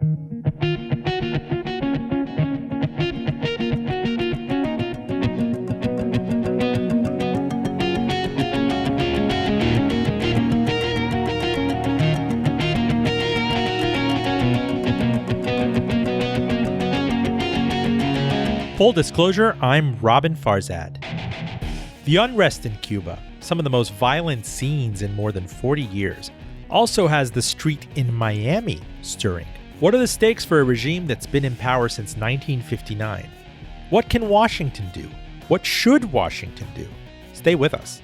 Full disclosure, I'm Robin Farzad. The unrest in Cuba, some of the most violent scenes in more than 40 years, also has the street in Miami stirring. What are the stakes for a regime that's been in power since 1959? What can Washington do? What should Washington do? Stay with us.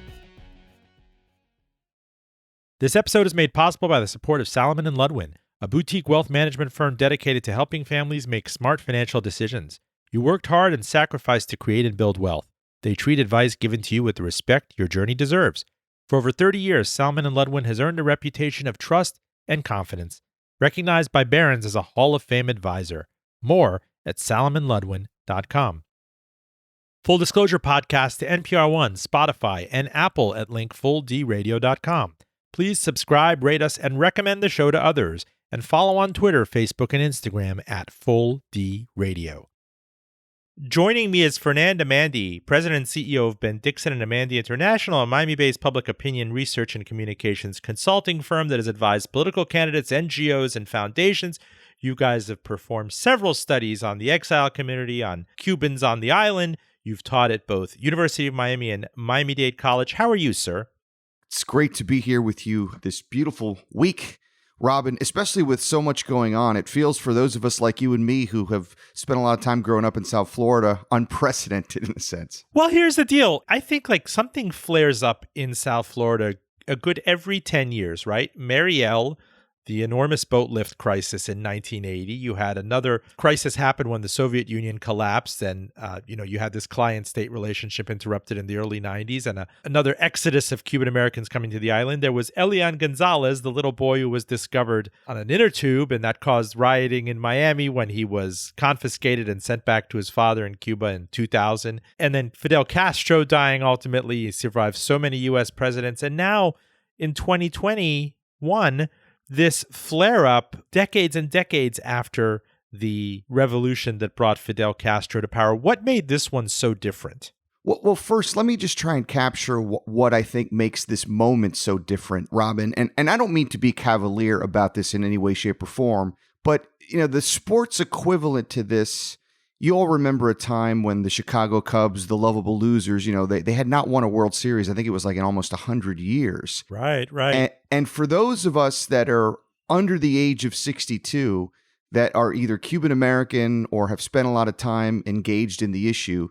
This episode is made possible by the support of Salomon & Ludwin, a boutique wealth management firm dedicated to helping families make smart financial decisions. You worked hard and sacrificed to create and build wealth. They treat advice given to you with the respect your journey deserves. For over 30 years, Salomon & Ludwin has earned a reputation of trust and confidence, recognized by Barron's as a Hall of Fame advisor. More at salomonludwin.com. Full Disclosure podcast to NPR One, Spotify, and Apple at linkfulldradio.com. Please subscribe, rate us, and recommend the show to others. And follow on Twitter, Facebook, and Instagram at FullDRadio. Joining me is Fernand Amandi, President and CEO of Ben Dixon and Amandi International, a Miami-based public opinion research and communications consulting firm that has advised political candidates, NGOs, and foundations. You guys have performed several studies on the exile community, on Cubans on the island. You've taught at both University of Miami and Miami-Dade College. How are you, sir? It's great to be here with you this beautiful week, Robin, especially with so much going on. It feels for those of us like you and me who have spent a lot of time growing up in South Florida, unprecedented in a sense. Well, here's the deal. I think like something flares up in South Florida a good every 10 years, right? Marielle, the enormous boat lift crisis in 1980. You had another crisis happen when the Soviet Union collapsed, and you had this client-state relationship interrupted in the early 90s, and another exodus of Cuban Americans coming to the island. There was Elian Gonzalez, the little boy who was discovered on an inner tube, and that caused rioting in Miami when he was confiscated and sent back to his father in Cuba in 2000. And then Fidel Castro dying ultimately. He survived so many U.S. presidents. And now in 2021, this flare-up decades and decades after the revolution that brought Fidel Castro to power. What made this one so different? Well, first, let me just try and capture what I think makes this moment so different, Robin. And I don't mean to be cavalier about this in any way, shape, or form, but the sports equivalent to this, you all remember a time when the Chicago Cubs, the lovable losers, they had not won a World Series. I think it was like in almost 100 years. Right. And for those of us that are under the age of 62, that are either Cuban American or have spent a lot of time engaged in the issue,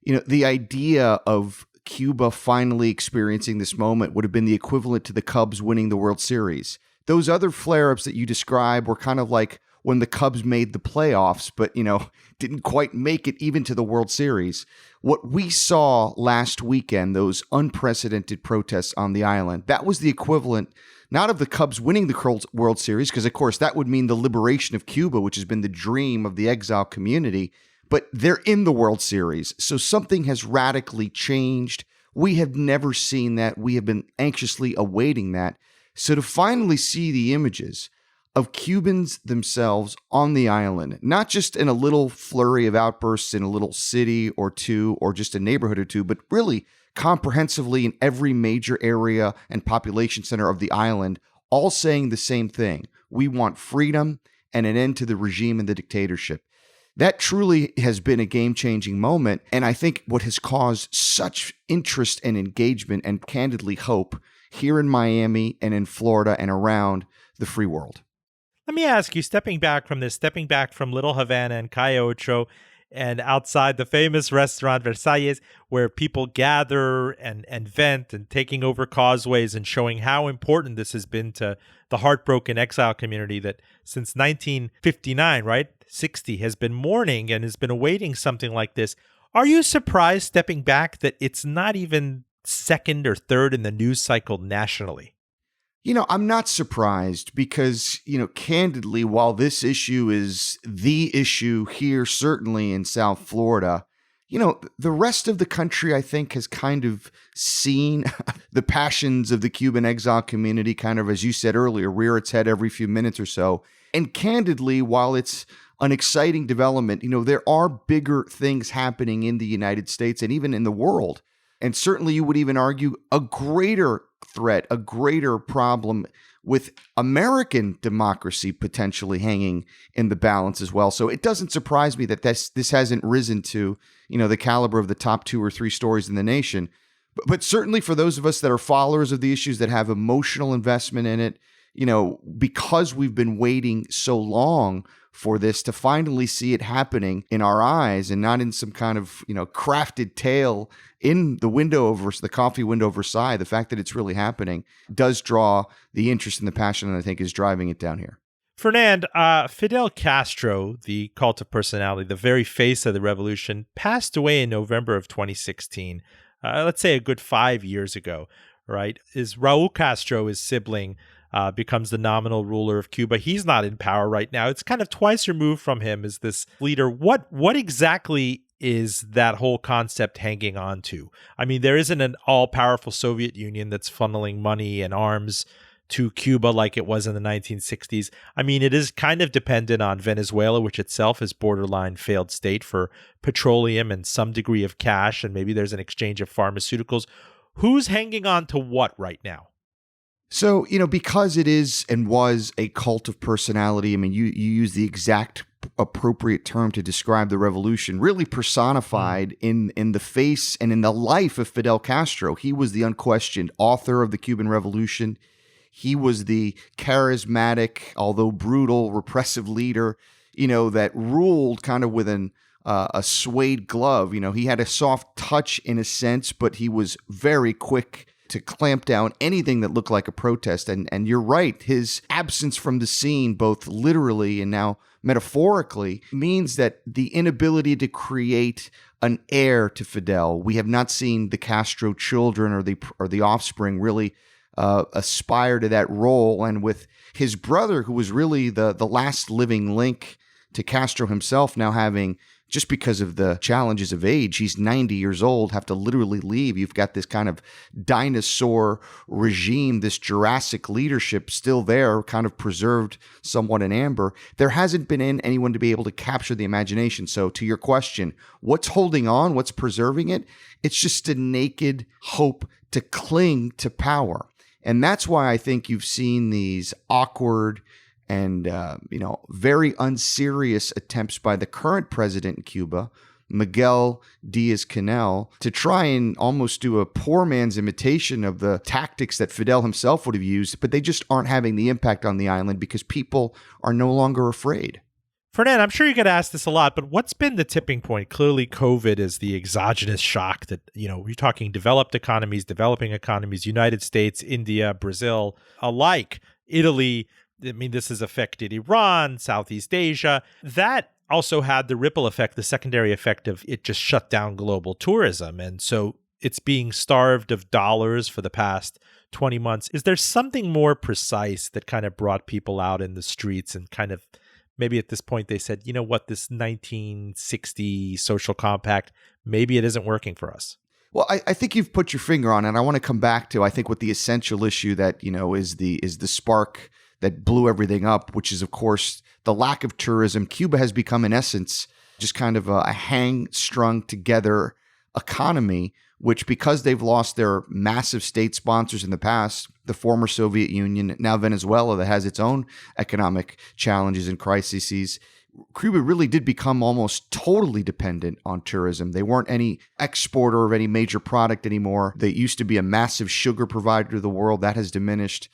the idea of Cuba finally experiencing this moment would have been the equivalent to the Cubs winning the World Series. Those other flare-ups that you describe were kind of like when the Cubs made the playoffs, but, didn't quite make it even to the World Series. What we saw last weekend, those unprecedented protests on the island, that was the equivalent, not of the Cubs winning the World Series, because, of course, that would mean the liberation of Cuba, which has been the dream of the exile community, but they're in the World Series. So something has radically changed. We have never seen that. We have been anxiously awaiting that. So to finally see the images of Cubans themselves on the island, not just in a little flurry of outbursts in a little city or two or just a neighborhood or two, but really comprehensively in every major area and population center of the island, all saying the same thing. We want freedom and an end to the regime and the dictatorship. That truly has been a game-changing moment, and I think what has caused such interest and engagement and candidly hope here in Miami and in Florida and around the free world. Let me ask you, stepping back from Little Havana and Calle Ocho and outside the famous restaurant Versalles, where people gather and vent and taking over causeways and showing how important this has been to the heartbroken exile community that since 1959, right, 60, has been mourning and has been awaiting something like this. Are you surprised, stepping back, that it's not even second or third in the news cycle nationally? I'm not surprised because, candidly, while this issue is the issue here, certainly in South Florida, the rest of the country, I think, has kind of seen the passions of the Cuban exile community kind of, as you said earlier, rear its head every few minutes or so. And candidly, while it's an exciting development, there are bigger things happening in the United States and even in the world. And certainly you would even argue a greater threat, a greater problem with American democracy potentially hanging in the balance as well. So it doesn't surprise me that this hasn't risen to, the caliber of the top 2 or 3 stories in the nation. But certainly for those of us that are followers of the issues, that have emotional investment in it, because we've been waiting so long for this to finally see it happening in our eyes and not in some kind of, crafted tale in the coffee window of Versailles, the fact that it's really happening does draw the interest and the passion, and I think is driving it down here. Fernand, Fidel Castro, the cult of personality, the very face of the revolution, passed away in November of 2016. Let's say a good 5 years ago, right? Raul Castro, his sibling, becomes the nominal ruler of Cuba. He's not in power right now. It's kind of twice removed from him as this leader. What exactly is that whole concept hanging on to? I mean, there isn't an all-powerful Soviet Union that's funneling money and arms to Cuba like it was in the 1960s. I mean, it is kind of dependent on Venezuela, which itself is borderline failed state for petroleum and some degree of cash, and maybe there's an exchange of pharmaceuticals. Who's hanging on to what right now? So, because it is and was a cult of personality, I mean, you use the exact appropriate term to describe the revolution, really personified in the face and in the life of Fidel Castro. He was the unquestioned author of the Cuban Revolution. He was the charismatic, although brutal, repressive leader, that ruled kind of with a suede glove. He had a soft touch in a sense, but he was very quick to clamp down anything that looked like a protest. And you're right, his absence from the scene, both literally and now metaphorically, means that the inability to create an heir to Fidel. We have not seen the Castro children or the offspring really aspire to that role. And with his brother, who was really the last living link to Castro himself, now having, just because of the challenges of age, he's 90 years old, have to literally leave. You've got this kind of dinosaur regime, this Jurassic leadership still there, kind of preserved somewhat in amber. There hasn't been anyone to be able to capture the imagination. So to your question, what's holding on? What's preserving it? It's just a naked hope to cling to power. And that's why I think you've seen these awkward and very unserious attempts by the current president in Cuba, Miguel Diaz-Canel, to try and almost do a poor man's imitation of the tactics that Fidel himself would have used, but they just aren't having the impact on the island because people are no longer afraid. Fernand, I'm sure you get asked this a lot, but what's been the tipping point? Clearly, COVID is the exogenous shock that, you're talking developed economies, developing economies, United States, India, Brazil, alike, Italy. I mean, this has affected Iran, Southeast Asia. That also had the ripple effect, the secondary effect of it just shut down global tourism. And so it's being starved of dollars for the past 20 months. Is there something more precise that kind of brought people out in the streets and kind of maybe at this point they said, you know what, this 1960 social compact, maybe it isn't working for us? Well, I think you've put your finger on it. I want to come back to, I think, what the essential issue that, is the spark that blew everything up, which is, of course, the lack of tourism. Cuba has become, in essence, just kind of a hang-strung together economy, which, because they've lost their massive state sponsors in the past, the former Soviet Union, now Venezuela, that has its own economic challenges and crises, Cuba really did become almost totally dependent on tourism. They weren't any exporter of any major product anymore. They used to be a massive sugar provider to the world. That has diminished.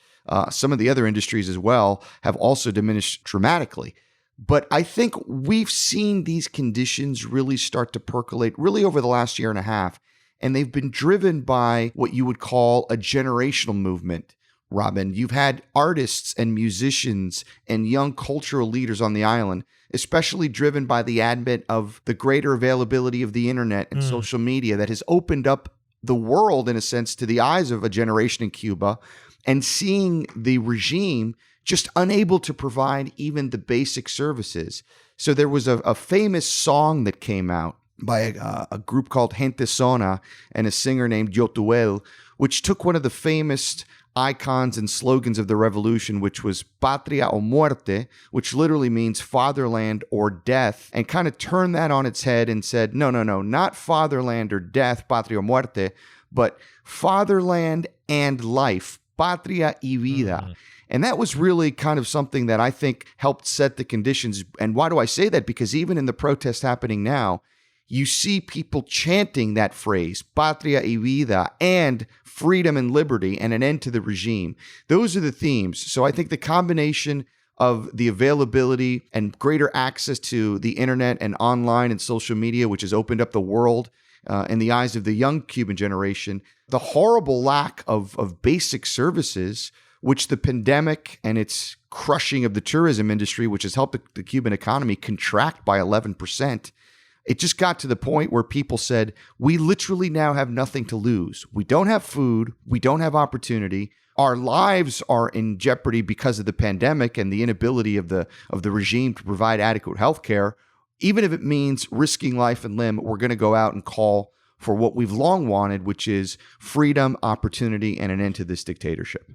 Some of the other industries as well have also diminished dramatically. But I think we've seen these conditions really start to percolate really over the last year and a half. And they've been driven by what you would call a generational movement, Robin. You've had artists and musicians and young cultural leaders on the island, especially driven by the advent of the greater availability of the internet and social media that has opened up the world, in a sense, to the eyes of a generation in Cuba, and seeing the regime just unable to provide even the basic services. So there was a famous song that came out by a group called Gente Sona and a singer named Yotuel, which took one of the famous icons and slogans of the revolution, which was Patria o Muerte, which literally means fatherland or death, and kind of turned that on its head and said, no, not fatherland or death, Patria o Muerte, but fatherland and life, Patria y vida. Mm-hmm. And that was really kind of something that I think helped set the conditions. And why do I say that? Because even in the protests happening now, you see people chanting that phrase, Patria y vida, and freedom and liberty, and an end to the regime. Those are the themes. So I think the combination of the availability and greater access to the internet and online and social media, which has opened up the world in the eyes of the young Cuban generation, the horrible lack of basic services, which the pandemic and its crushing of the tourism industry, which has helped the Cuban economy contract by 11%, it just got to the point where people said, we literally now have nothing to lose. We don't have food. We don't have opportunity. Our lives are in jeopardy because of the pandemic and the inability of the regime to provide adequate health care. Even if it means risking life and limb, we're going to go out and call for what we've long wanted, which is freedom, opportunity, and an end to this dictatorship.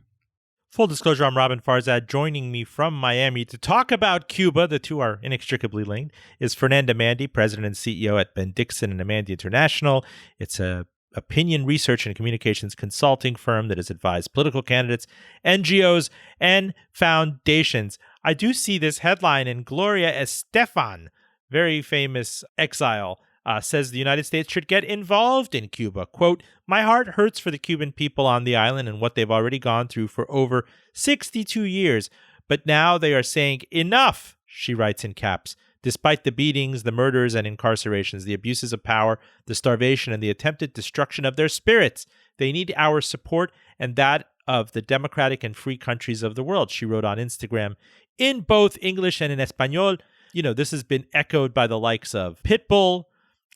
Full disclosure, I'm Robin Farzad. Joining me from Miami to talk about Cuba, the two are inextricably linked, is Fernanda Mandy, President and CEO at Ben Dixon and Amandi International. It's a opinion research and communications consulting firm that has advised political candidates, NGOs, and foundations. I do see this headline, and Gloria Estefan, very famous exile, says the United States should get involved in Cuba. Quote, my heart hurts for the Cuban people on the island and what they've already gone through for over 62 years. But now they are saying enough, she writes in caps. Despite the beatings, the murders and incarcerations, the abuses of power, the starvation, and the attempted destruction of their spirits, they need our support and that of the democratic and free countries of the world, she wrote on Instagram in both English and in Espanol. You know, this has been echoed by the likes of Pitbull,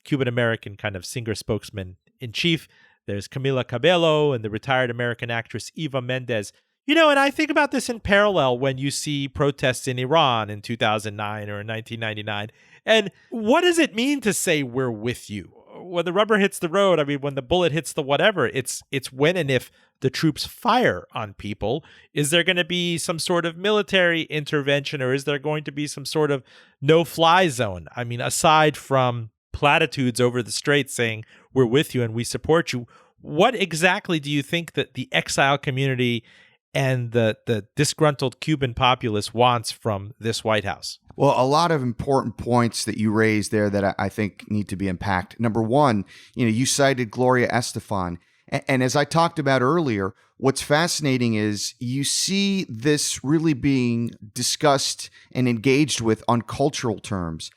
Cuban-American kind of singer-spokesman-in-chief. There's Camila Cabello and the retired American actress Eva Mendes. You know, and I think about this in parallel when you see protests in Iran in 2009 or in 1999. And what does it mean to say we're with you? When the rubber hits the road, I mean, when the bullet hits the whatever, it's when and if the troops fire on people. Is there going to be some sort of military intervention, or is there going to be some sort of no-fly zone? I mean, aside from platitudes over the straits saying we're with you and we support you, what exactly do you think that the exile community and the disgruntled Cuban populace wants from this White House? Well, a lot of important points that you raised there that I think need to be unpacked. Number one, you cited Gloria Estefan. And as I talked about earlier, what's fascinating is you see this really being discussed and engaged with on cultural terms.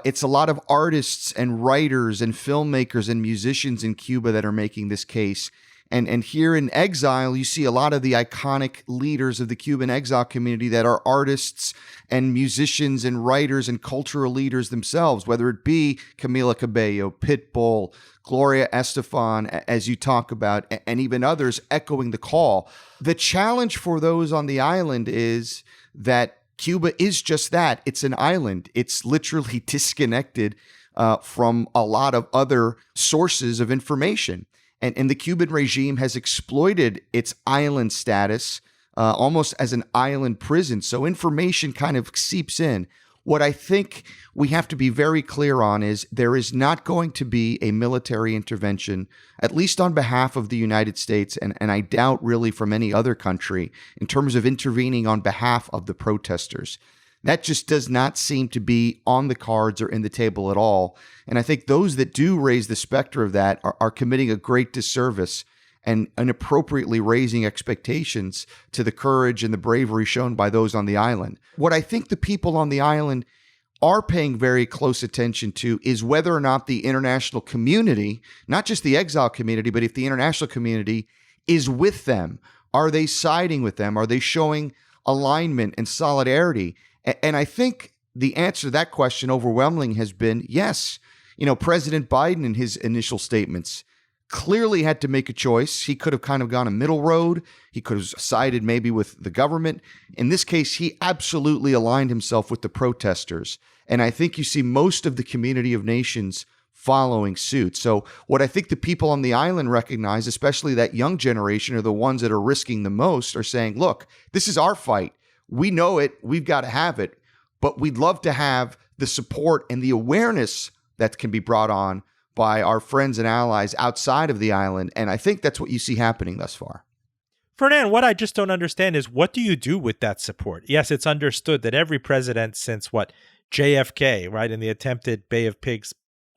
It's a lot of artists and writers and filmmakers and musicians in Cuba that are making this case. And here in exile, you see a lot of the iconic leaders of the Cuban exile community that are artists and musicians and writers and cultural leaders themselves, whether it be Camila Cabello, Pitbull, Gloria Estefan, as you talk about, and even others echoing the call. The challenge for those on the island is that Cuba is just that. It's an island. It's literally disconnected from a lot of other sources of information. And the Cuban regime has exploited its island status almost as an island prison. So information kind of seeps in. What I think we have to be very clear on is there is not going to be a military intervention, at least on behalf of the United States, and I doubt really from any other country, in terms of intervening on behalf of the protesters. That just does not seem to be on the cards or in the table at all. And I think those that do raise the specter of that are committing a great disservice and inappropriately raising expectations to the courage and the bravery shown by those on the island. What I think the people on the island are paying very close attention to is whether or not the international community, not just the exile community, but if the international community is with them. Are they siding with them? Are they showing alignment and solidarity? And I think the answer to that question overwhelmingly has been yes. President Biden in his initial statements clearly had to make a choice. He could have kind of gone a middle road. He could have sided maybe with the government. In this case, he absolutely aligned himself with the protesters. And I think you see most of the community of nations following suit. So what I think the people on the island recognize, especially that young generation, are the ones that are risking the most, are saying, look, this is our fight. We know it. We've got to have it. But we'd love to have the support and the awareness that can be brought on by our friends and allies outside of the island. And I think that's what you see happening thus far. Fernand, what I just don't understand is, what do you do with that support? Yes, it's understood that every president since JFK, right, in the attempted Bay of Pigs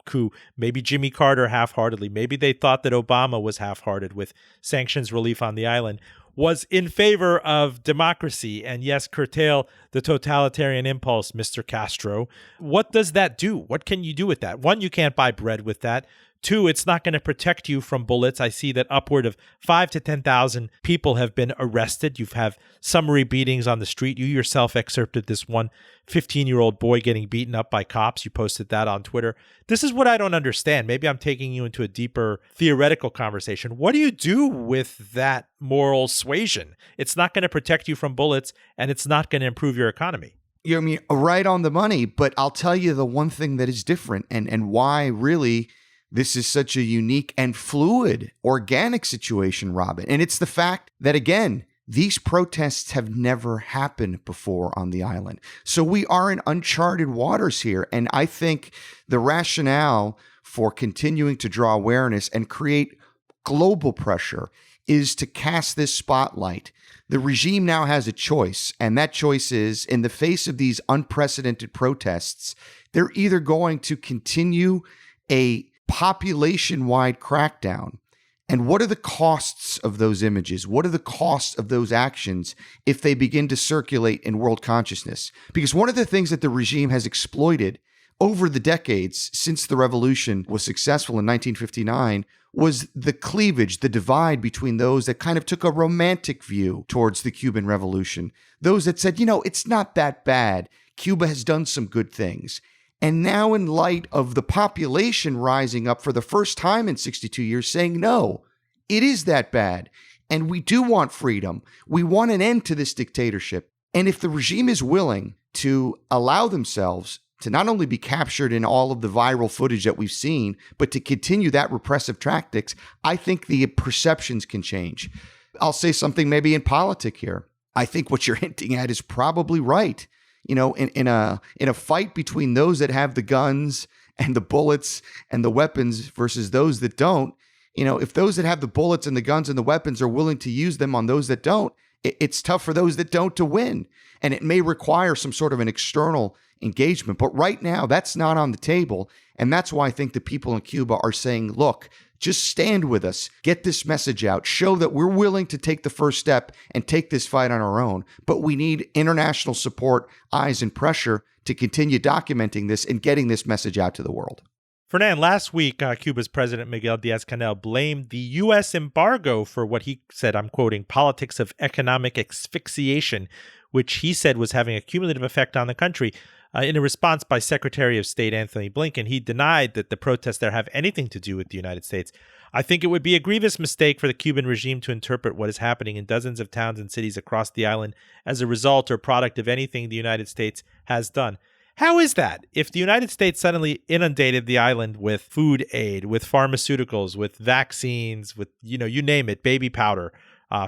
coup, maybe Jimmy Carter half-heartedly, maybe they thought that Obama was half-hearted with sanctions relief on the island, was in favor of democracy and, yes, curtail the totalitarian impulse, Mr. Castro. What does that do? What can you do with that? One, you can't buy bread with that. Two, it's not going to protect you from bullets. I see that upward of 5,000 to 10,000 people have been arrested. You've have summary beatings on the street. You yourself excerpted this one 15-year-old boy getting beaten up by cops. You posted that on Twitter. This is what I don't understand. Maybe I'm taking you into a deeper theoretical conversation. What do you do with that moral suasion? It's not going to protect you from bullets, and it's not going to improve your economy. I mean, right on the money. But I'll tell you the one thing that is different and why really this is such a unique and fluid, organic situation, Robin. And it's the fact that, again, these protests have never happened before on the island. So we are in uncharted waters here. And I think the rationale for continuing to draw awareness and create global pressure is to cast this spotlight. The regime now has a choice, and that choice is, in the face of these unprecedented protests, they're either going to continue a population-wide crackdown. And what are the costs of those images? What are the costs of those actions if they begin to circulate in world consciousness? Because one of the things that the regime has exploited over the decades since the revolution was successful in 1959 was the cleavage, the divide between those that kind of took a romantic view towards the Cuban Revolution. Those that said, it's not that bad. Cuba has done some good things. And now, in light of the population rising up for the first time in 62 years, saying, no, it is that bad. And we do want freedom. We want an end to this dictatorship. And if the regime is willing to allow themselves to not only be captured in all of the viral footage that we've seen, but to continue that repressive tactics, I think the perceptions can change. I'll say something maybe in politics here. I think what you're hinting at is probably right. In a fight between those that have the guns and the bullets and the weapons versus those that don't, if those that have the bullets and the guns and the weapons are willing to use them on those that don't, it's tough for those that don't to win. And it may require some sort of an external engagement. But right now, that's not on the table. And that's why I think the people in Cuba are saying, look, just stand with us, get this message out, show that we're willing to take the first step and take this fight on our own. But we need international support, eyes, and pressure to continue documenting this and getting this message out to the world. Fernand, last week, Cuba's President Miguel Diaz-Canel blamed the U.S. embargo for what he said, I'm quoting, politics of economic asphyxiation, which he said was having a cumulative effect on the country. In a response by Secretary of State Anthony Blinken, he denied that the protests there have anything to do with the United States. I think it would be a grievous mistake for the Cuban regime to interpret what is happening in dozens of towns and cities across the island as a result or product of anything the United States has done. How is that? If the United States suddenly inundated the island with food aid, with pharmaceuticals, with vaccines, with, you name it, baby powder,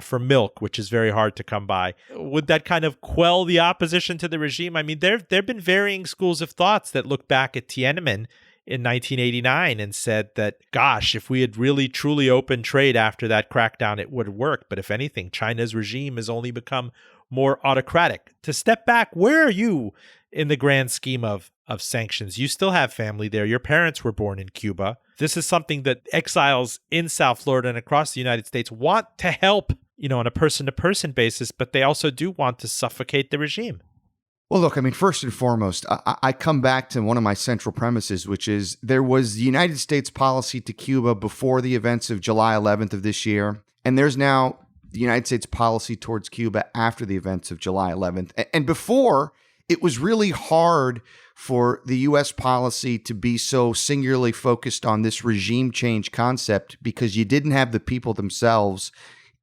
for milk, which is very hard to come by, would that kind of quell the opposition to the regime? I mean, there have been varying schools of thoughts that look back at Tiananmen in 1989 and said that, gosh, if we had really truly opened trade after that crackdown, it would work. But if anything, China's regime has only become more autocratic. To step back, where are you in the grand scheme of sanctions? You still have family there. Your parents were born in Cuba. This is something that exiles in South Florida and across the United States want to help, on a person-to-person basis, but they also do want to suffocate the regime. Well, look, I mean, first and foremost, I come back to one of my central premises, which is there was the United States policy to Cuba before the events of July 11th of this year, and there's now the United States policy towards Cuba after the events of July 11th. And before, it was really hard for the U.S. policy to be so singularly focused on this regime change concept because you didn't have the people themselves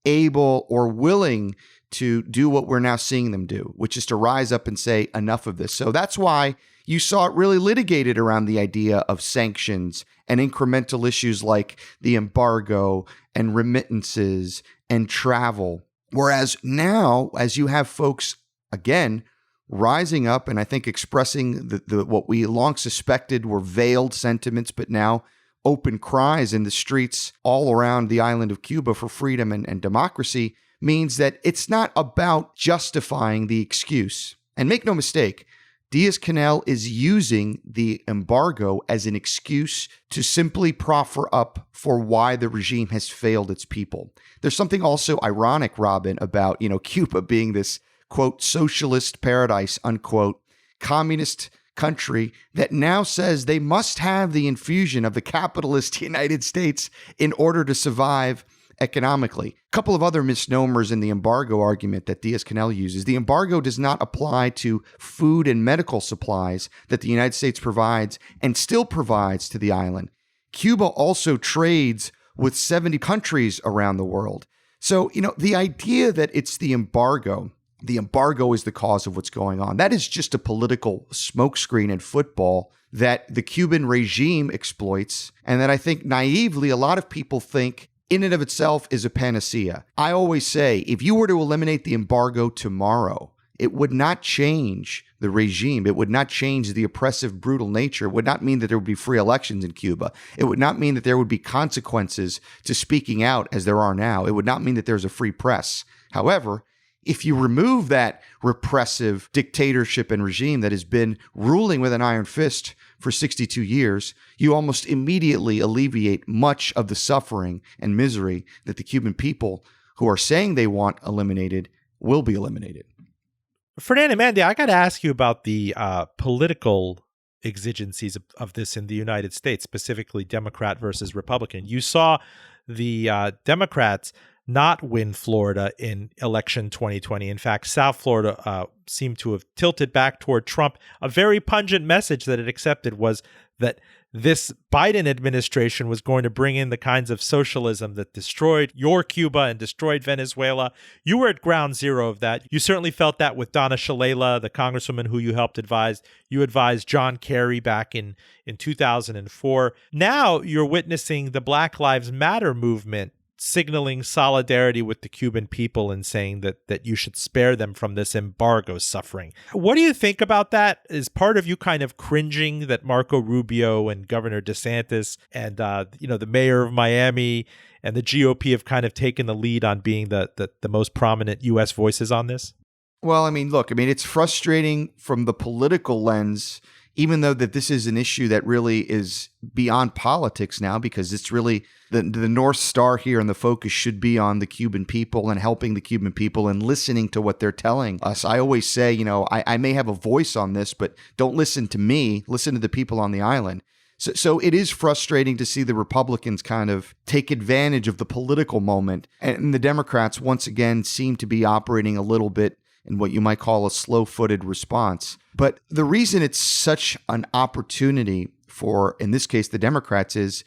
able or willing to do what we're now seeing them do, which is to rise up and say enough of this. So that's why, you saw it really litigated around the idea of sanctions and incremental issues like the embargo and remittances and travel. Whereas now, as you have folks, again, rising up and I think expressing the what we long suspected were veiled sentiments, but now open cries in the streets all around the island of Cuba for freedom and democracy, means that it's not about justifying the excuse. And make no mistake, Diaz-Canel is using the embargo as an excuse to simply proffer up for why the regime has failed its people. There's something also ironic, Robin, about, Cuba being this, quote, socialist paradise, unquote, communist country that now says they must have the infusion of the capitalist United States in order to survive economically. A couple of other misnomers in the embargo argument that Diaz-Canel uses. The embargo does not apply to food and medical supplies that the United States provides and still provides to the island. Cuba also trades with 70 countries around the world. So, the idea that it's the embargo is the cause of what's going on, that is just a political smokescreen in football that the Cuban regime exploits, and that I think naively a lot of people think in and of itself is a panacea. I always say, if you were to eliminate the embargo tomorrow, it would not change the regime. It would not change the oppressive, brutal nature. It would not mean that there would be free elections in Cuba. It would not mean that there would be consequences to speaking out as there are now. It would not mean that there's a free press. However, if you remove that repressive dictatorship and regime that has been ruling with an iron fist for 62 years, you almost immediately alleviate much of the suffering and misery that the Cuban people who are saying they want eliminated will be eliminated. Fernando, Mandy, I got to ask you about the political exigencies of this in the United States, specifically Democrat versus Republican. You saw the Democrats not win Florida in election 2020. In fact, South Florida seemed to have tilted back toward Trump. A very pungent message that it accepted was that this Biden administration was going to bring in the kinds of socialism that destroyed your Cuba and destroyed Venezuela. You were at ground zero of that. You certainly felt that with Donna Shalala, the congresswoman who you helped advise. You advised John Kerry back in 2004. Now you're witnessing the Black Lives Matter movement signaling solidarity with the Cuban people and saying that you should spare them from this embargo suffering. What do you think about that? Is part of you kind of cringing that Marco Rubio and Governor DeSantis and the mayor of Miami and the GOP have kind of taken the lead on being the most prominent U.S. voices on this? Well, it's frustrating from the political lens, even though that this is an issue that really is beyond politics now, because it's really the North Star here and the focus should be on the Cuban people and helping the Cuban people and listening to what they're telling us. I always say, I may have a voice on this, but don't listen to me, listen to the people on the island. So it is frustrating to see the Republicans kind of take advantage of the political moment, and the Democrats once again seem to be operating a little bit in what you might call a slow-footed response. But the reason it's such an opportunity for, in this case, the Democrats is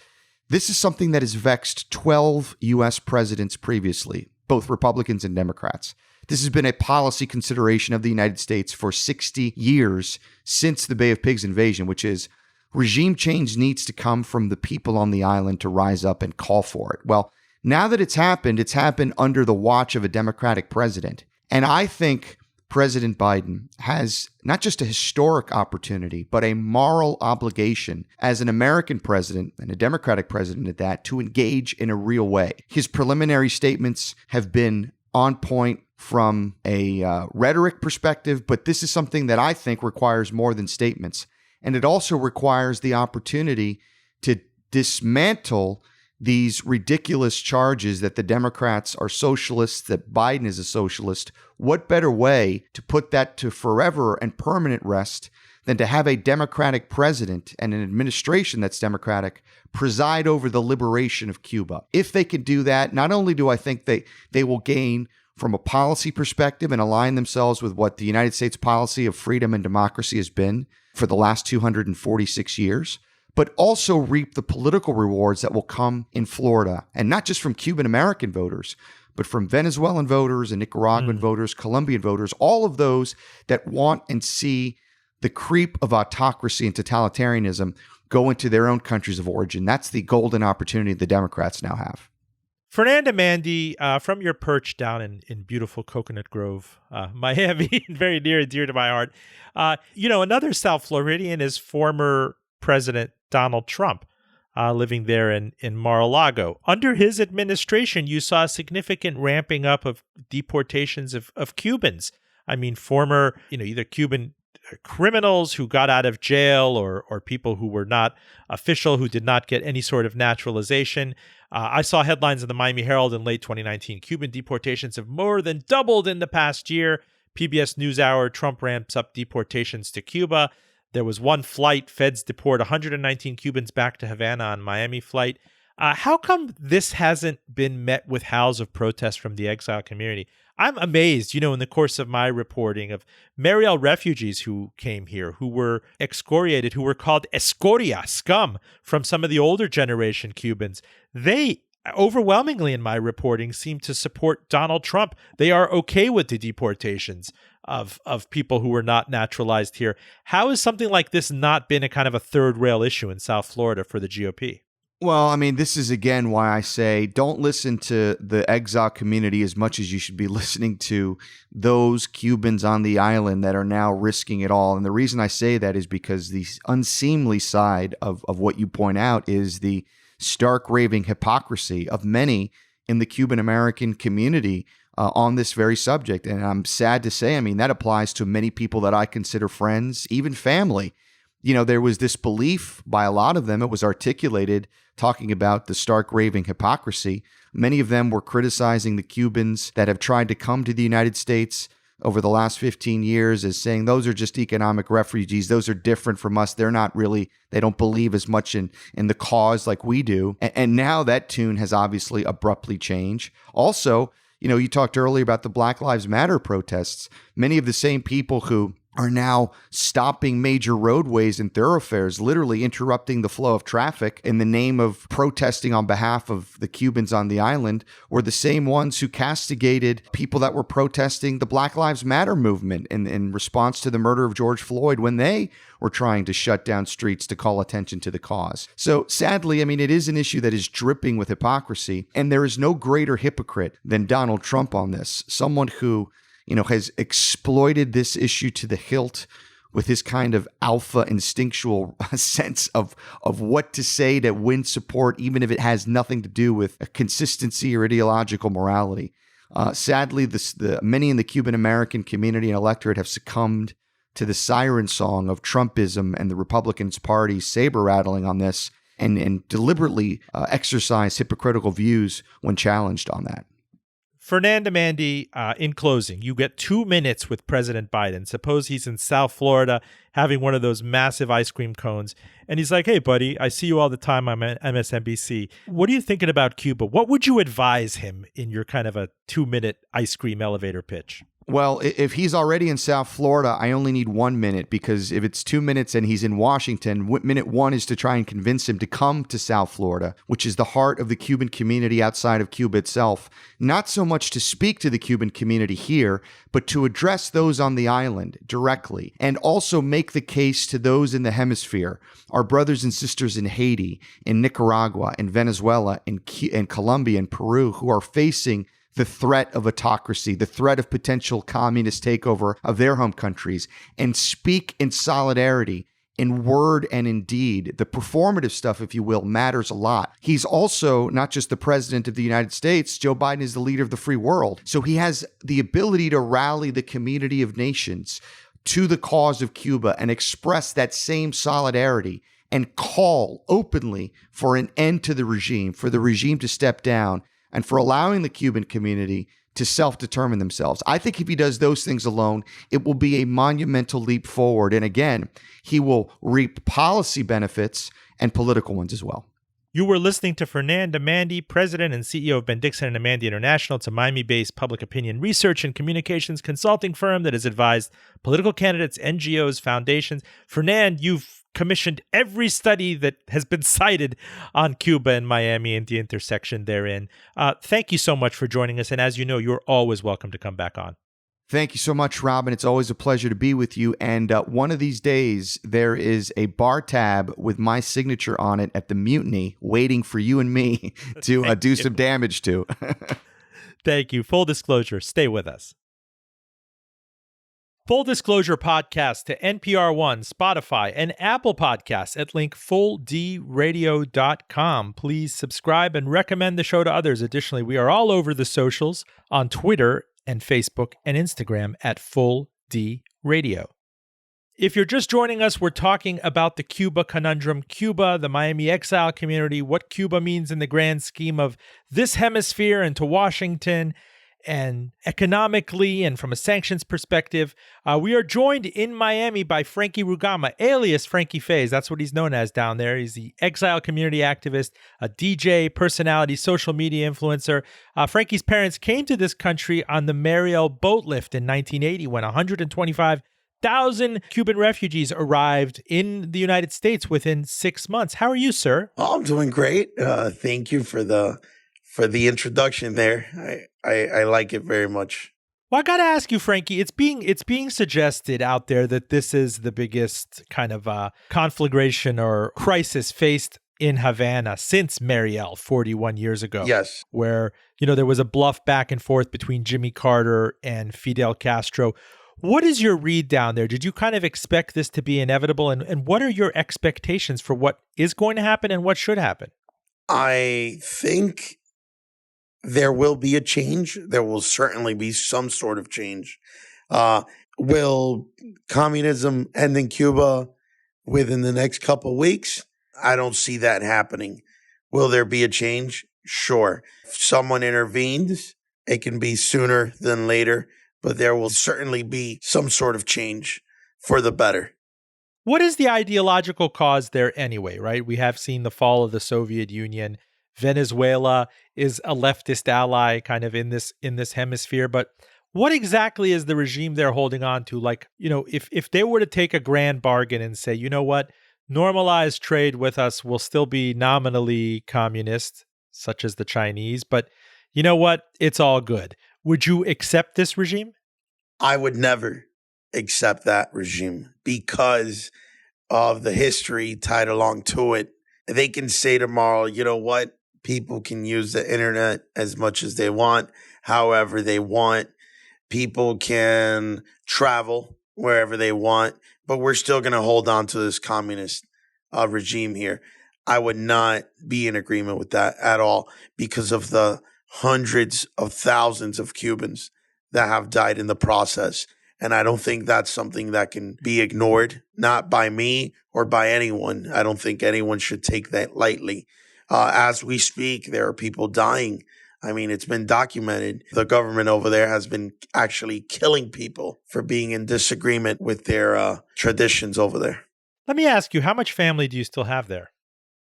this is something that has vexed 12 U.S. presidents previously, both Republicans and Democrats. This has been a policy consideration of the United States for 60 years since the Bay of Pigs invasion, which is regime change needs to come from the people on the island to rise up and call for it. Well, now that it's happened under the watch of a Democratic president. And I think President Biden has not just a historic opportunity, but a moral obligation as an American president and a Democratic president at that to engage in a real way. His preliminary statements have been on point from a rhetoric perspective, but this is something that I think requires more than statements. And it also requires the opportunity to dismantle these ridiculous charges that the Democrats are socialists, that Biden is a socialist. What better way to put that to forever and permanent rest than to have a Democratic president and an administration that's Democratic preside over the liberation of Cuba? If they can do that, not only do I think they will gain from a policy perspective and align themselves with what the United States policy of freedom and democracy has been for the last 246 years, but also reap the political rewards that will come in Florida, and not just from Cuban American voters, but from Venezuelan voters and Nicaraguan voters, Colombian voters, all of those that want and see the creep of autocracy and totalitarianism go into their own countries of origin. That's the golden opportunity the Democrats now have. Fernanda Mandy, from your perch down in beautiful Coconut Grove, Miami, very near and dear to my heart. Another South Floridian is former President Donald Trump, living there in Mar-a-Lago. Under his administration, you saw a significant ramping up of deportations of Cubans. I mean, former, either Cuban criminals who got out of jail or people who were not official, who did not get any sort of naturalization. I saw headlines in the Miami Herald in late 2019. Cuban deportations have more than doubled in the past year. PBS NewsHour, Trump ramps up deportations to Cuba. There was one flight. Feds deport 119 Cubans back to Havana on Miami flight. How come this hasn't been met with howls of protest from the exile community? I'm amazed, in the course of my reporting of Mariel refugees who came here, who were excoriated, who were called escoria, scum, from some of the older generation Cubans. They overwhelmingly in my reporting seem to support Donald Trump. They are okay with the deportations of people who were not naturalized here. How has something like this not been a kind of a third rail issue in South Florida for the GOP? Well, I mean, this is again why I say don't listen to the exile community as much as you should be listening to those Cubans on the island that are now risking it all. And the reason I say that is because the unseemly side of what you point out is the stark raving hypocrisy of many in the Cuban American community on this very subject. And I'm sad to say, I mean, that applies to many people that I consider friends, even family. There was this belief by a lot of them, it was articulated, talking about the stark raving hypocrisy. Many of them were criticizing the Cubans that have tried to come to the United States over the last 15 years as saying those are just economic refugees. Those are different from us. They're not really, they don't believe as much in the cause like we do. And now that tune has obviously abruptly changed. Also, you talked earlier about the Black Lives Matter protests. Many of the same people who are now stopping major roadways and thoroughfares, literally interrupting the flow of traffic in the name of protesting on behalf of the Cubans on the island, were the same ones who castigated people that were protesting the Black Lives Matter movement in response to the murder of George Floyd when they were trying to shut down streets to call attention to the cause. So sadly, I mean, it is an issue that is dripping with hypocrisy, and there is no greater hypocrite than Donald Trump on this. Someone who has exploited this issue to the hilt with his kind of alpha instinctual sense of what to say to win support, even if it has nothing to do with a consistency or ideological morality. Sadly, many in the Cuban American community and electorate have succumbed to the siren song of Trumpism and the Republican Party's saber rattling on this and deliberately exercise hypocritical views when challenged on that. Fernanda Mandy, in closing, you get 2 minutes with President Biden. Suppose he's in South Florida having one of those massive ice cream cones, and he's like, hey, buddy, I see you all the time on MSNBC. What are you thinking about Cuba? What would you advise him in your kind of a 2-minute ice cream elevator pitch? Well, if he's already in South Florida, I only need 1 minute, because if it's 2 minutes and he's in Washington, minute one is to try and convince him to come to South Florida, which is the heart of the Cuban community outside of Cuba itself. Not so much to speak to the Cuban community here, but to address those on the island directly, and also make the case to those in the hemisphere, our brothers and sisters in Haiti, in Nicaragua, in Venezuela, in Colombia, and Peru, who are facing the threat of autocracy, the threat of potential communist takeover of their home countries, and speak in solidarity in word and in deed. The performative stuff, if you will, matters a lot. He's also not just the president of the United States. Joe Biden is the leader of the free world. So he has the ability to rally the community of nations to the cause of Cuba and express that same solidarity and call openly for an end to the regime, for the regime to step down, and for allowing the Cuban community to self-determine themselves. I think if he does those things alone, it will be a monumental leap forward. And again, he will reap policy benefits and political ones as well. You were listening to Fernanda Mandy, president and CEO of Ben Dixon and Amandy International. It's a Miami-based public opinion research and communications consulting firm that has advised political candidates, NGOs, foundations. Fernand, you've commissioned every study that has been cited on Cuba and Miami and the intersection therein. Thank you so much for joining us. And as you know, you're always welcome to come back on. Thank you so much, Robin. It's always a pleasure to be with you. And one of these days, there is a bar tab with my signature on it at the Mutiny waiting for you and me to do some damage to. Thank you. Full disclosure, stay with us. Full Disclosure podcast to NPR One, Spotify, and Apple Podcasts at link fulldradio.com. Please subscribe and recommend the show to others. Additionally, we are all over the socials on Twitter and Facebook and Instagram at Full D Radio. If you're just joining us, we're talking about the Cuba conundrum, Cuba, the Miami exile community, what Cuba means in the grand scheme of this hemisphere and to Washington, and economically and from a sanctions perspective. We are joined in Miami by Frankie Rugama, alias Frankie Faze. That's what he's known as down there. He's the exile community activist, a DJ, personality, social media influencer. Frankie's parents came to this country on the Mariel boat lift in 1980 when 125,000 Cuban refugees arrived in the United States within 6 months. How are you, sir? Oh, I'm doing great. Thank you for the introduction there. I like it very much. Well, I got to ask you, Frankie, it's being suggested out there that this is the biggest kind of conflagration or crisis faced in Havana since Mariel 41 years ago. Yes. Where, there was a bluff back and forth between Jimmy Carter and Fidel Castro. What is your read down there? Did you kind of expect this to be inevitable? And what are your expectations for what is going to happen and what should happen? I think there will be a change. There will certainly be some sort of change. Will communism end in Cuba within the next couple of weeks? I don't see that happening. Will there be a change? Sure. If someone intervenes, it can be sooner than later, but there will certainly be some sort of change for the better. What is the ideological cause there anyway, right? We have seen the fall of the Soviet Union. Venezuela is a leftist ally kind of in this hemisphere. But what exactly is the regime they're holding on to? Like, if they were to take a grand bargain and say, you know what, normalize trade with us, will still be nominally communist, such as the Chinese, but you know what, it's all good. Would you accept this regime? I would never accept that regime because of the history tied along to it. They can say tomorrow, you know what? People can use the internet as much as they want, however they want. People can travel wherever they want, but we're still going to hold on to this communist regime here. I would not be in agreement with that at all because of the hundreds of thousands of Cubans that have died in the process. And I don't think that's something that can be ignored, not by me or by anyone. I don't think anyone should take that lightly. As we speak, there are people dying. I mean, it's been documented. The government over there has been actually killing people for being in disagreement with their traditions over there. Let me ask you, how much family do you still have there?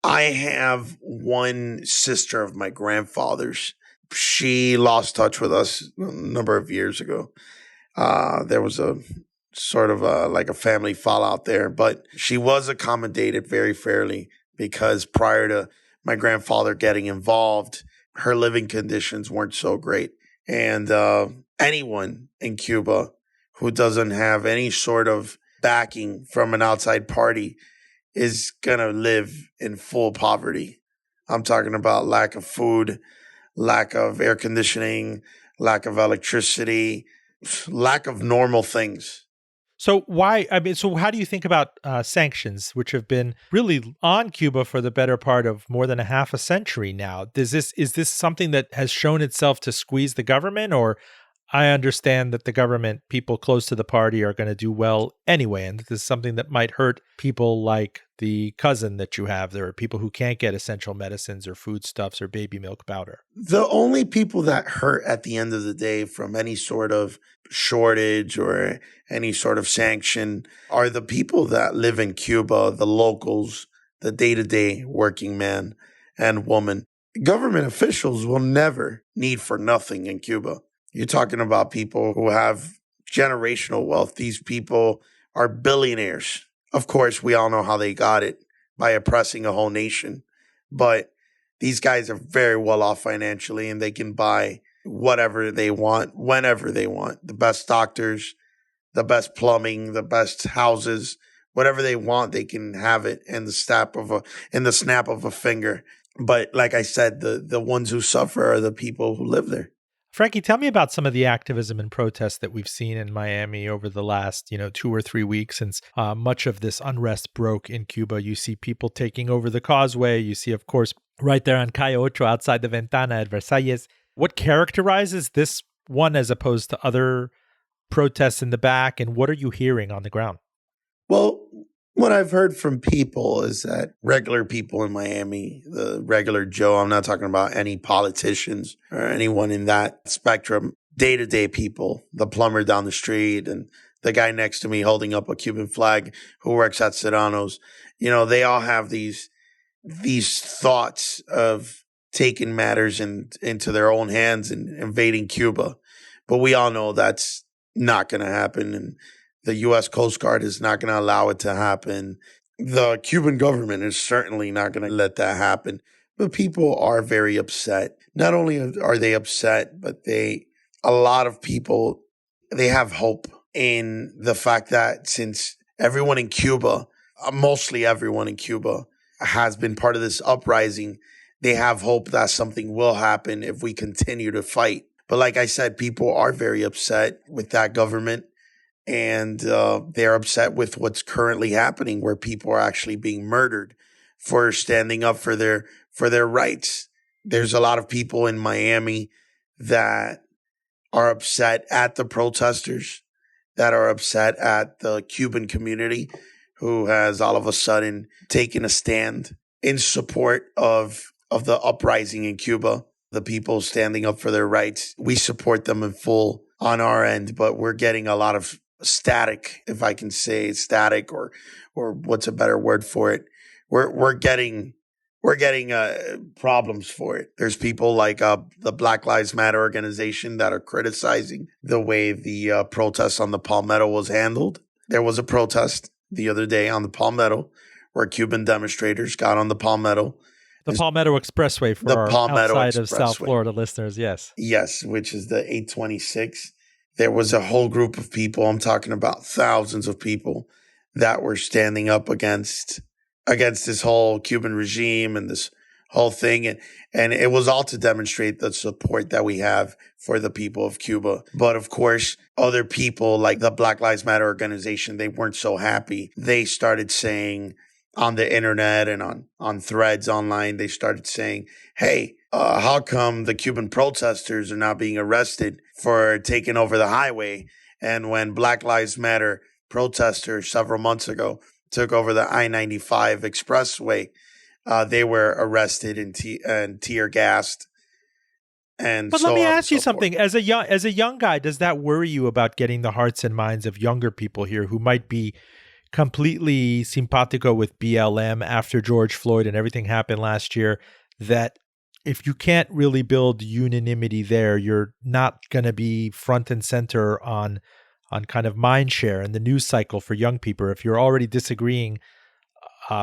I have one sister of my grandfather's. She lost touch with us a number of years ago. There was a sort of like a family fallout there, but she was accommodated very fairly because prior to my grandfather getting involved, her living conditions weren't so great. And anyone in Cuba who doesn't have any sort of backing from an outside party is going to live in full poverty. I'm talking about lack of food, lack of air conditioning, lack of electricity, lack of normal things. So how do you think about sanctions, which have been really on Cuba for the better part of more than a half a century now? Is this something that has shown itself to squeeze the government, or I understand that the government, people close to the party, are going to do well anyway, and this is something that might hurt people like the cousin that you have? There are people who can't get essential medicines or foodstuffs or baby milk powder. The only people that hurt at the end of the day from any sort of shortage or any sort of sanction are the people that live in Cuba, the locals, the day-to-day working man and woman. Government officials will never need for nothing in Cuba. You're talking about people who have generational wealth. These people are billionaires. Of course, we all know how they got it, by oppressing a whole nation. But these guys are very well off financially, and they can buy whatever they want, whenever they want. The best doctors, the best plumbing, the best houses, whatever they want, they can have it in the snap of a finger. But like I said, the ones who suffer are the people who live there. Frankie, tell me about some of the activism and protests that we've seen in Miami over the last, 2 or 3 weeks since much of this unrest broke in Cuba. You see people taking over the causeway. You see, of course, right there on Calle Ocho outside the Ventana at Versalles. What characterizes this one as opposed to other protests in the back, and what are you hearing on the ground? Well, what I've heard from people is that regular people in Miami, the regular Joe, I'm not talking about any politicians or anyone in that spectrum, day-to-day people, the plumber down the street and the guy next to me holding up a Cuban flag who works at Serrano's, they all have these thoughts of taking matters into their own hands and invading Cuba. But we all know that's not going to happen. And the U.S. Coast Guard is not going to allow it to happen. The Cuban government is certainly not going to let that happen. But people are very upset. Not only are they upset, but a lot of people, they have hope in the fact that since everyone in Cuba, mostly everyone in Cuba, has been part of this uprising, they have hope that something will happen if we continue to fight. But like I said, people are very upset with that government. And they're upset with what's currently happening, where people are actually being murdered for standing up for their rights. There's a lot of people in Miami that are upset at the protesters, that are upset at the Cuban community, who has all of a sudden taken a stand in support of the uprising in Cuba, the people standing up for their rights. We support them in full on our end, but we're getting a lot of static, if I can say static, or what's a better word for it. We're getting problems for it. There's people like the Black Lives Matter organization that are criticizing the way the protest on the Palmetto was handled. There was a protest the other day on the Palmetto where Cuban demonstrators got on the Palmetto. The Palmetto Expressway for our outside of South Florida listeners, yes. Yes, which is the 826. There was a whole group of people, I'm talking about thousands of people, that were standing up against this whole Cuban regime and this whole thing. And it was all to demonstrate the support that we have for the people of Cuba. But of course, other people like the Black Lives Matter organization, they weren't so happy. They started saying on the internet and on threads online, they started saying, hey, how come the Cuban protesters are not being arrested for taking over the highway? And when Black Lives Matter protesters several months ago took over the I-95 expressway, they were arrested and tear gassed. But let me ask you something. As a young guy, does that worry you about getting the hearts and minds of younger people here who might be completely simpatico with BLM after George Floyd and everything happened last year, that if you can't really build unanimity there, you're not going to be front and center on kind of mind share in the news cycle for young people if you're already disagreeing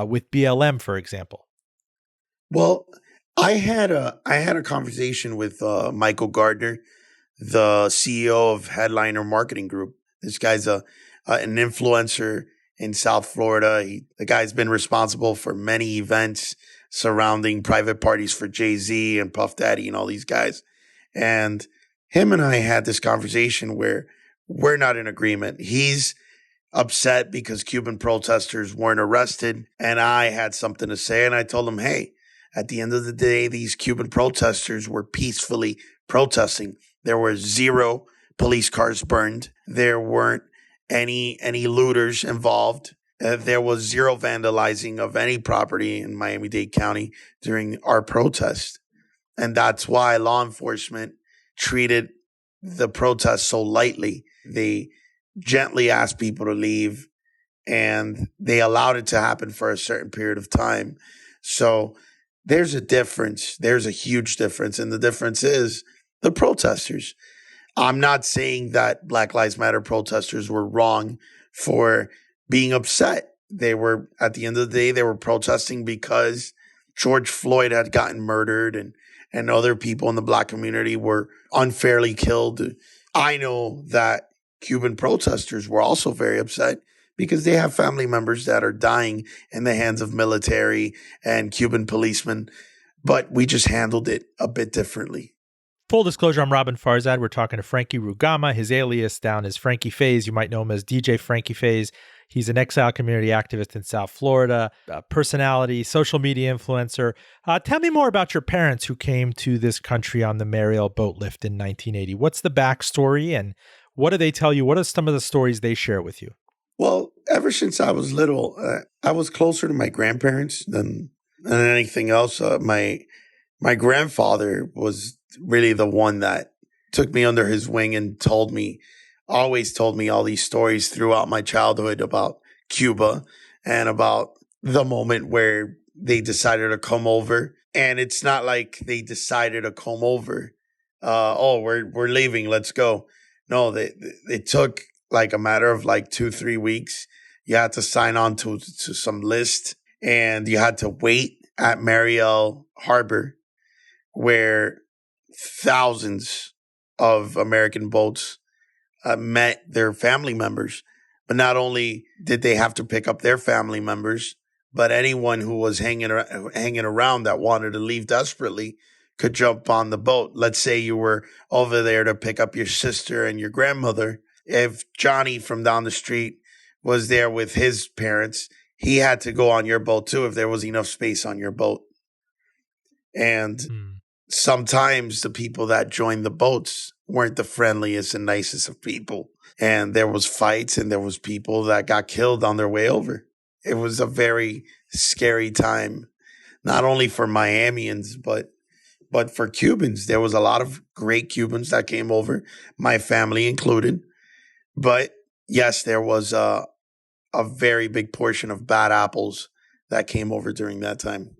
with BLM, for example? Well, I had a conversation with Michael Gardner, the CEO of Headliner Marketing Group. This guy's an influencer in South Florida. The guy's been responsible for many events surrounding private parties for Jay-Z and Puff Daddy and all these guys. And him and I had this conversation where we're not in agreement. He's upset because Cuban protesters weren't arrested. And I had something to say. And I told him, hey, at the end of the day, these Cuban protesters were peacefully protesting. There were 0 police cars burned. There weren't any looters involved. There was 0 vandalizing of any property in Miami-Dade County during our protest. And that's why law enforcement treated the protest so lightly. They gently asked people to leave, and they allowed it to happen for a certain period of time. So there's a difference. There's a huge difference. And the difference is the protesters. I'm not saying that Black Lives Matter protesters were wrong for being upset. They were, at the end of the day, they were protesting because George Floyd had gotten murdered, and other people in the Black community were unfairly killed. I know that Cuban protesters were also very upset because they have family members that are dying in the hands of military and Cuban policemen, but we just handled it a bit differently. Full disclosure, I'm Robin Farzad. We're talking to Frankie Rugama. His alias down is Frankie Faze. You might know him as DJ Frankie Faze. He's an exile community activist in South Florida, a personality, social media influencer. Tell me more about your parents who came to this country on the Mariel boat lift in 1980. What's the backstory and what do they tell you? What are some of the stories they share with you? Well, ever since I was little, I was closer to my grandparents than anything else. My grandfather was really the one that took me under his wing and always told me all these stories throughout my childhood about Cuba and about the moment where they decided to come over. And it's not like they decided to come over. We're leaving. Let's go. No, it took like a matter of like 2-3 weeks. You had to sign on to some list and you had to wait at Mariel Harbor where thousands of American boats met their family members. But not only did they have to pick up their family members, but anyone who was hanging around that wanted to leave desperately could jump on the boat. Let's say you were over there to pick up your sister and your grandmother. If Johnny from down the street was there with his parents, he had to go on your boat too if there was enough space on your boat. And sometimes the people that joined the boats weren't the friendliest and nicest of people. And there was fights and there was people that got killed on their way over. It was a very scary time, not only for Miamians, but for Cubans. There was a lot of great Cubans that came over, my family included. But yes, there was a very big portion of bad apples that came over during that time.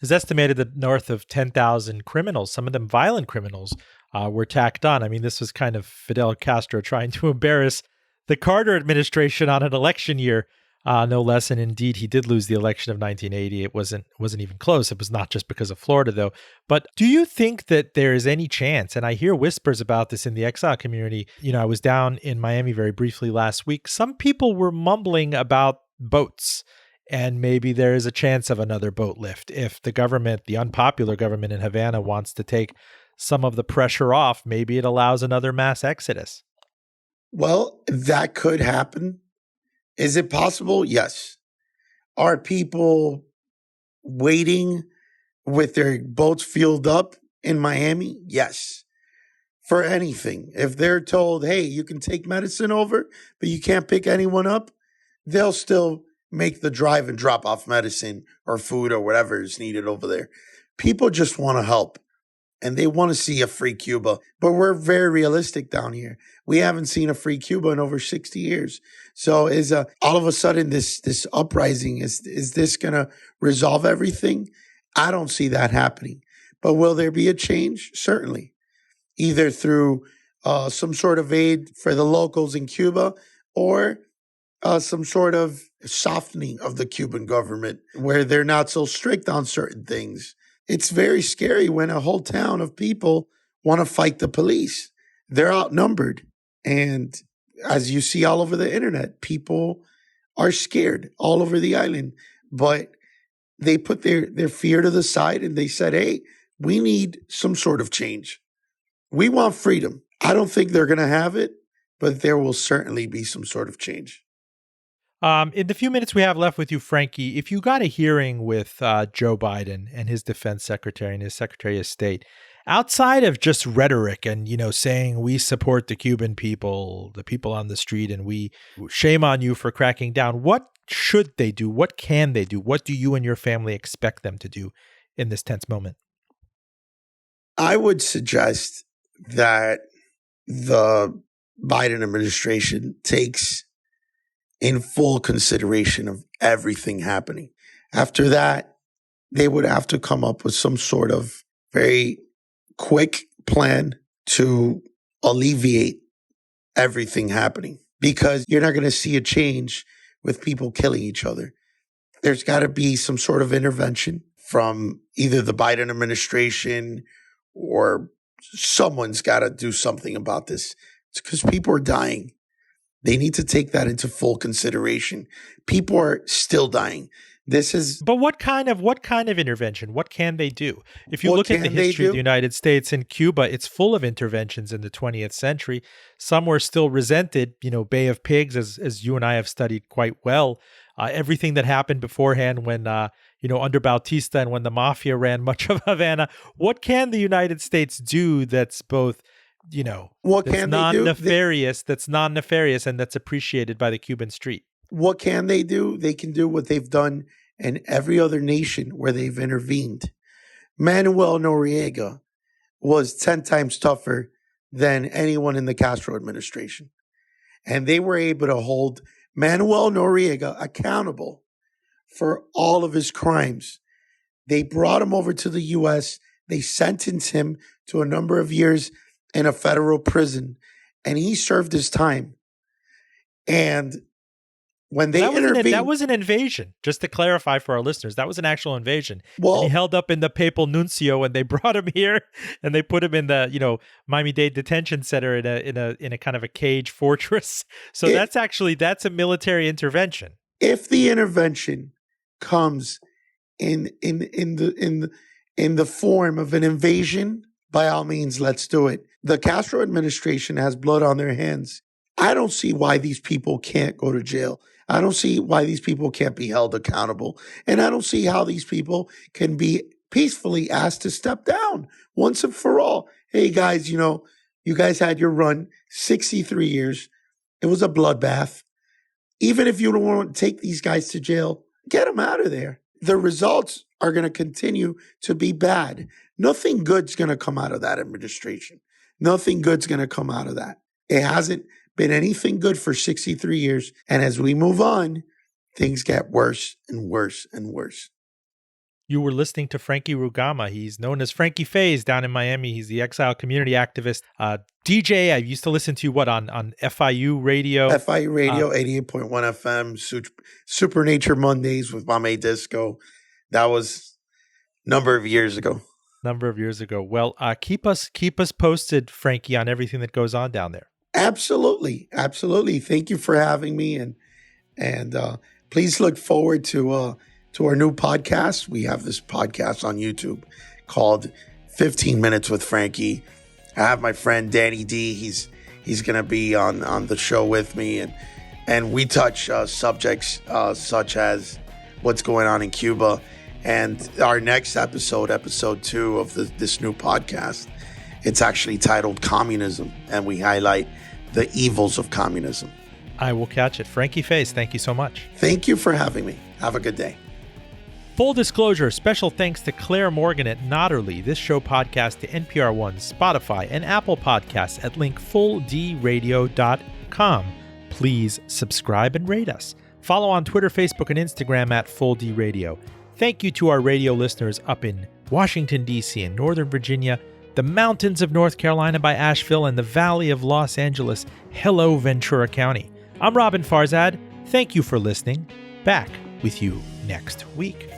It's estimated that north of 10,000 criminals, some of them violent criminals, were tacked on. I mean, this was kind of Fidel Castro trying to embarrass the Carter administration on an election year, no less. And indeed, he did lose the election of 1980. It wasn't even close. It was not just because of Florida, though. But do you think that there is any chance, and I hear whispers about this in the exile community. You know, I was down in Miami very briefly last week. Some people were mumbling about boats. And maybe there is a chance of another boat lift. If the government, the unpopular government in Havana, wants to take some of the pressure off, maybe it allows another mass exodus. Well, that could happen. Is it possible? Yes. Are people waiting with their boats fueled up in Miami? Yes. For anything. If they're told, hey, you can take medicine over, but you can't pick anyone up, they'll still make the drive and drop off medicine or food or whatever is needed over there. People just want to help and they want to see a free Cuba, but we're very realistic down here. We haven't seen a free Cuba in over 60 years. So is all of a sudden this uprising, is this going to resolve everything? I don't see that happening, but will there be a change? Certainly, either through some sort of aid for the locals in Cuba or some sort of softening of the Cuban government where they're not so strict on certain things. It's very scary when a whole town of people want to fight the police. They're outnumbered. And as you see all over the internet, people are scared all over the island. But they put their fear to the side and they said, hey, we need some sort of change. We want freedom. I don't think they're going to have it, but there will certainly be some sort of change. In the few minutes we have left with you, Frankie, if you got a hearing with Joe Biden and his defense secretary and his secretary of state, outside of just rhetoric and, you know, saying we support the Cuban people, the people on the street, and we shame on you for cracking down, what should they do? What can they do? What do you and your family expect them to do in this tense moment? I would suggest that the Biden administration takes in full consideration of everything happening. After that, they would have to come up with some sort of very quick plan to alleviate everything happening, because you're not going to see a change with people killing each other. There's got to be some sort of intervention from either the Biden administration or someone's got to do something about this. It's because people are dying. They need to take that into full consideration. People are still dying. But what kind of intervention? What can they do? If you look at the history of the United States and Cuba, it's full of interventions in the 20th century. Some were still resented, Bay of Pigs, as you and I have studied quite well. Everything that happened beforehand when, under Bautista and when the mafia ran much of Havana. What can the United States do that's both, that's non-nefarious and that's appreciated by the Cuban street? What can they do? They can do what they've done in every other nation where they've intervened. Manuel Noriega was 10 times tougher than anyone in the Castro administration. And they were able to hold Manuel Noriega accountable for all of his crimes. They brought him over to the U.S. They sentenced him to a number of years in a federal prison, and he served his time. And when they intervened, that was an invasion. Just to clarify for our listeners, that was an actual invasion. Well, and he held up in the papal nuncio, and they brought him here, and they put him in the Miami-Dade detention center in a kind of a cage fortress. So that's a military intervention. If the intervention comes in the form of an invasion, by all means, let's do it. The Castro administration has blood on their hands. I don't see why these people can't go to jail. I don't see why these people can't be held accountable. And I don't see how these people can be peacefully asked to step down once and for all. Hey, guys, you guys had your run, 63 years. It was a bloodbath. Even if you don't want to take these guys to jail, get them out of there. The results are going to continue to be bad. Nothing good's going to come out of that administration. Nothing good's going to come out of that. It hasn't been anything good for 63 years. And as we move on, things get worse and worse and worse. You were listening to Frankie Rugama. He's known as Frankie Faze down in Miami. He's the exile community activist. DJ, I used to listen to on FIU radio. FIU radio, 88.1 FM, Supernature Mondays with Mame Disco. That was a number of years ago. Well, keep us posted, Frankie, on everything that goes on down there. Absolutely. Thank you for having me, and please look forward to our new podcast. We have this podcast on YouTube called 15 Minutes with Frankie. I have my friend Danny D. He's going to be on the show with me, and we touch subjects such as what's going on in Cuba. And our next episode 2 of this new podcast, it's actually titled Communism, and we highlight the evils of communism. I will catch it. Frankie Faze, thank you so much. Thank you for having me. Have a good day. Full disclosure, special thanks to Claire Morgan at Notterly. This show podcast to NPR One, Spotify, and Apple Podcasts at link fulldradio.com. Please subscribe and rate us. Follow on Twitter, Facebook, and Instagram at Full D Radio. Thank you to our radio listeners up in Washington, D.C. and Northern Virginia, the mountains of North Carolina by Asheville, and the valley of Los Angeles. Hello, Ventura County. I'm Robin Farzad. Thank you for listening. Back with you next week.